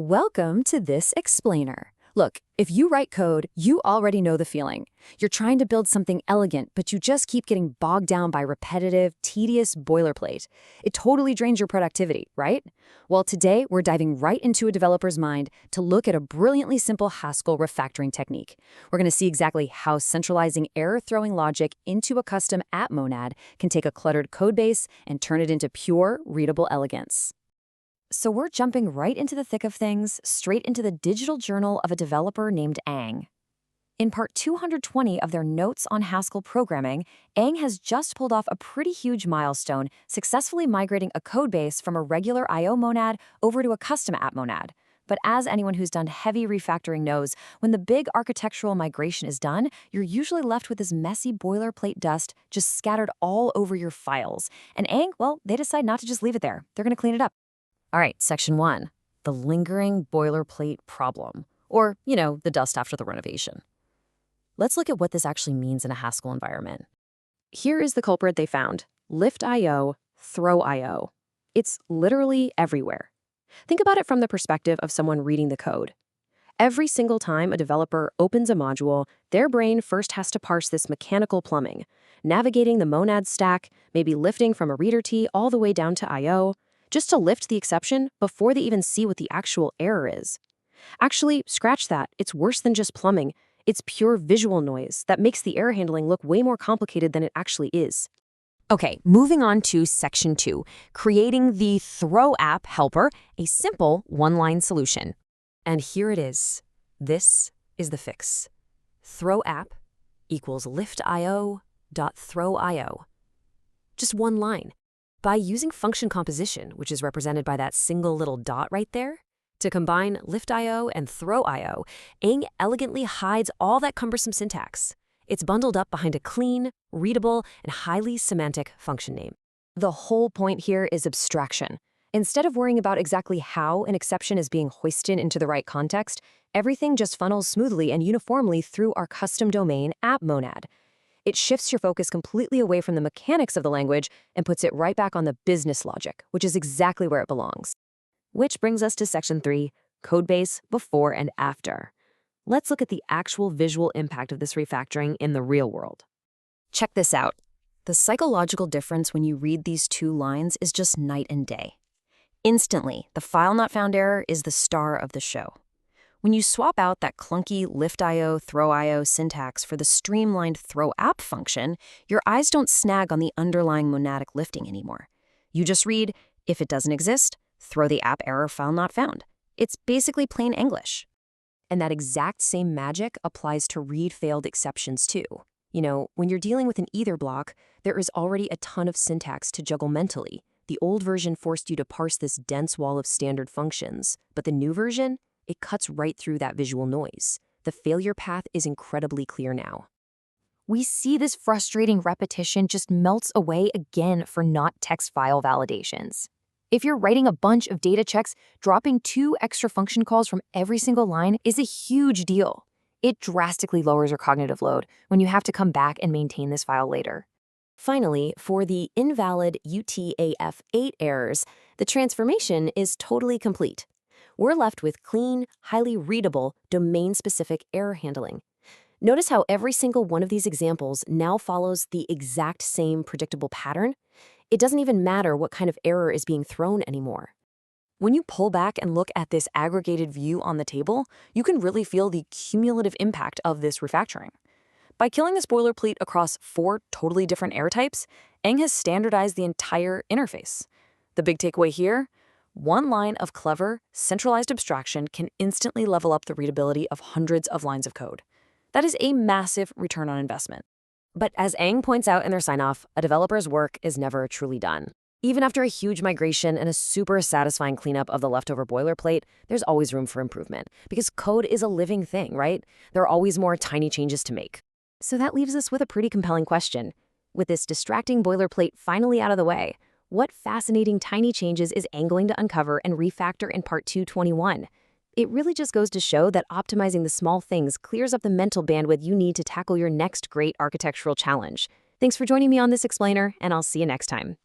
Welcome to this explainer. Look, if you write code, you already know the feeling. You're trying to build something elegant, but you just keep getting bogged down by repetitive, tedious boilerplate. It totally drains your productivity, right? Well, today we're diving right into a developer's mind to look at a brilliantly simple Haskell refactoring technique. We're going to see exactly how centralizing error-throwing logic into a custom app monad can take a cluttered codebase and turn it into pure, readable elegance. So we're jumping right into the thick of things, straight into the digital journal of a developer named Ang. In part 220 of their Notes on Haskell Programming, Ang has just pulled off a pretty huge milestone, successfully migrating a codebase from a regular I/O monad over to a custom app monad. But as anyone who's done heavy refactoring knows, when the big architectural migration is done, you're usually left with this messy boilerplate dust just scattered all over your files. And Ang, well, they decide not to just leave it there. They're going to clean it up. All right, section 1, the lingering boilerplate problem, or, the dust after the renovation. Let's look at what this actually means in a Haskell environment. Here is the culprit they found, lift I/O, throw I/O. It's literally everywhere. Think about it from the perspective of someone reading the code. Every single time a developer opens a module, their brain first has to parse this mechanical plumbing, navigating the monad stack, maybe lifting from a reader T all the way down to I/O, just to lift the exception before they even see what the actual error is. Actually, scratch that. It's worse than just plumbing. It's pure visual noise that makes the error handling look way more complicated than it actually is. Okay, moving on to section 2, creating the throw app helper, a simple one-line solution. And here it is. This is the fix. Throw app equals lift IO dot throw IO. Just one line. By using function composition, which is represented by that single little dot right there, to combine lift IO and throw IO, Ang elegantly hides all that cumbersome syntax. It's bundled up behind a clean, readable, and highly semantic function name. The whole point here is abstraction. Instead of worrying about exactly how an exception is being hoisted into the right context, everything just funnels smoothly and uniformly through our custom domain app monad. It shifts your focus completely away from the mechanics of the language and puts it right back on the business logic, which is exactly where it belongs. Which brings us to section 3, codebase before and after. Let's look at the actual visual impact of this refactoring in the real world. Check this out. The psychological difference when you read these two lines is just night and day. Instantly, the file not found error is the star of the show. When you swap out that clunky lift IO, throw IO syntax for the streamlined throw app function, your eyes don't snag on the underlying monadic lifting anymore. You just read, if it doesn't exist, throw the app error file not found. It's basically plain English. And that exact same magic applies to read failed exceptions too. When you're dealing with an either block, there is already a ton of syntax to juggle mentally. The old version forced you to parse this dense wall of standard functions, but the new version, it cuts right through that visual noise. The failure path is incredibly clear now. We see this frustrating repetition just melts away again for not text file validations. If you're writing a bunch of data checks, dropping 2 extra function calls from every single line is a huge deal. It drastically lowers your cognitive load when you have to come back and maintain this file later. Finally, for the invalid UTF-8 errors, the transformation is totally complete. We're left with clean, highly readable, domain-specific error handling. Notice how every single one of these examples now follows the exact same predictable pattern. It doesn't even matter what kind of error is being thrown anymore. When you pull back and look at this aggregated view on the table, you can really feel the cumulative impact of this refactoring. By killing this boilerplate across 4 totally different error types, Ang has standardized the entire interface. The big takeaway here? One line of clever, centralized abstraction can instantly level up the readability of hundreds of lines of code. That is a massive return on investment. But as Ang points out in their sign-off, a developer's work is never truly done. Even after a huge migration and a super satisfying cleanup of the leftover boilerplate, there's always room for improvement, because code is a living thing, right? There are always more tiny changes to make. So that leaves us with a pretty compelling question. With this distracting boilerplate finally out of the way, what fascinating tiny changes is Ang going to uncover and refactor in part 221? It really just goes to show that optimizing the small things clears up the mental bandwidth you need to tackle your next great architectural challenge. Thanks for joining me on this explainer, and I'll see you next time.